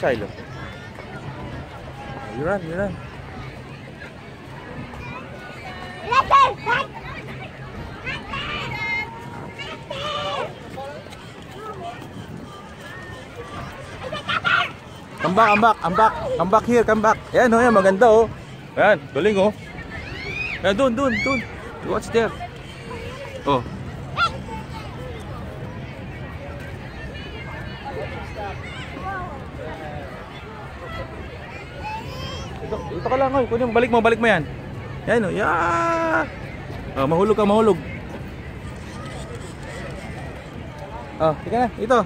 missile. You run, you run. Come back, come back, come back. Come back here, come back. Ayan, oh, yan, maganda, oh. Ayan, galing, oh. Ayan, dun. What's there? Oh. Ito ka lang, oh. Kunin mo, balik mo yan. Ayan, oh, yeah. Oh, mahulog ka, mahulog. Oh, tika na, ito.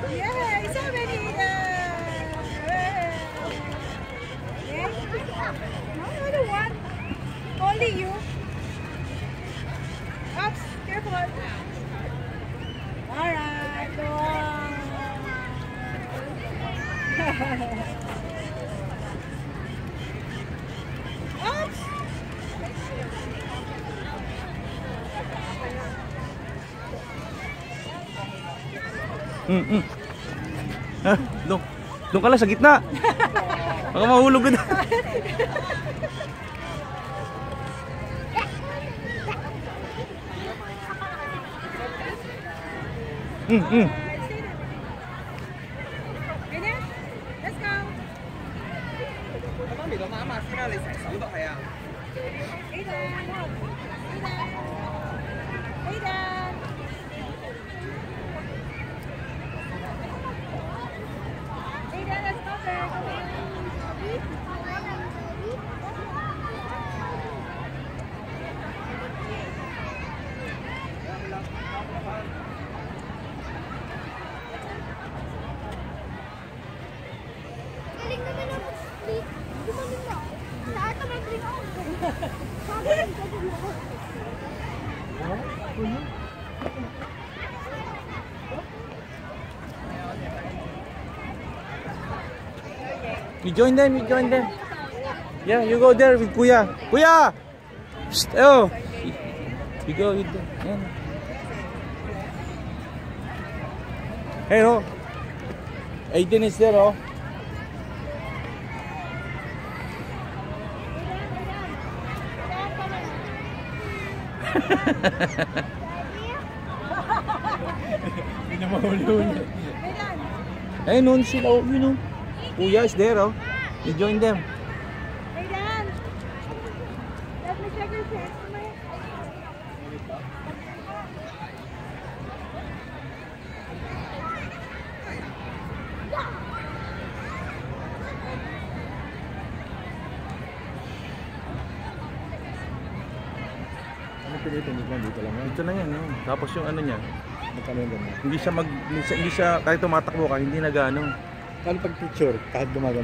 Yeah, it's already no, I don't want. Only you. Oops, careful. Alright, go on. Oops. Doon ka lang sa gitna. Baka mahulog ka na. Let's go. You join them, you join them. Yeah, you go there with Kuya. Kuya! Shh, oh. You go with them. Yeah. Hey, no. Aiden is there, oh. Hindi na mahulog. Hey, noon sila, oh, you know. Kuya is there, oh. You join them. Hey, Dan. Let me check your face. Ano pinitinig lang dito lang yan? Dito na yan, oh. Tapos yung ano niya, Magkano yung ganyan? hindi siya kahit tumatakbo ka, hindi nagano. Paano pag picture, kahit gumagano?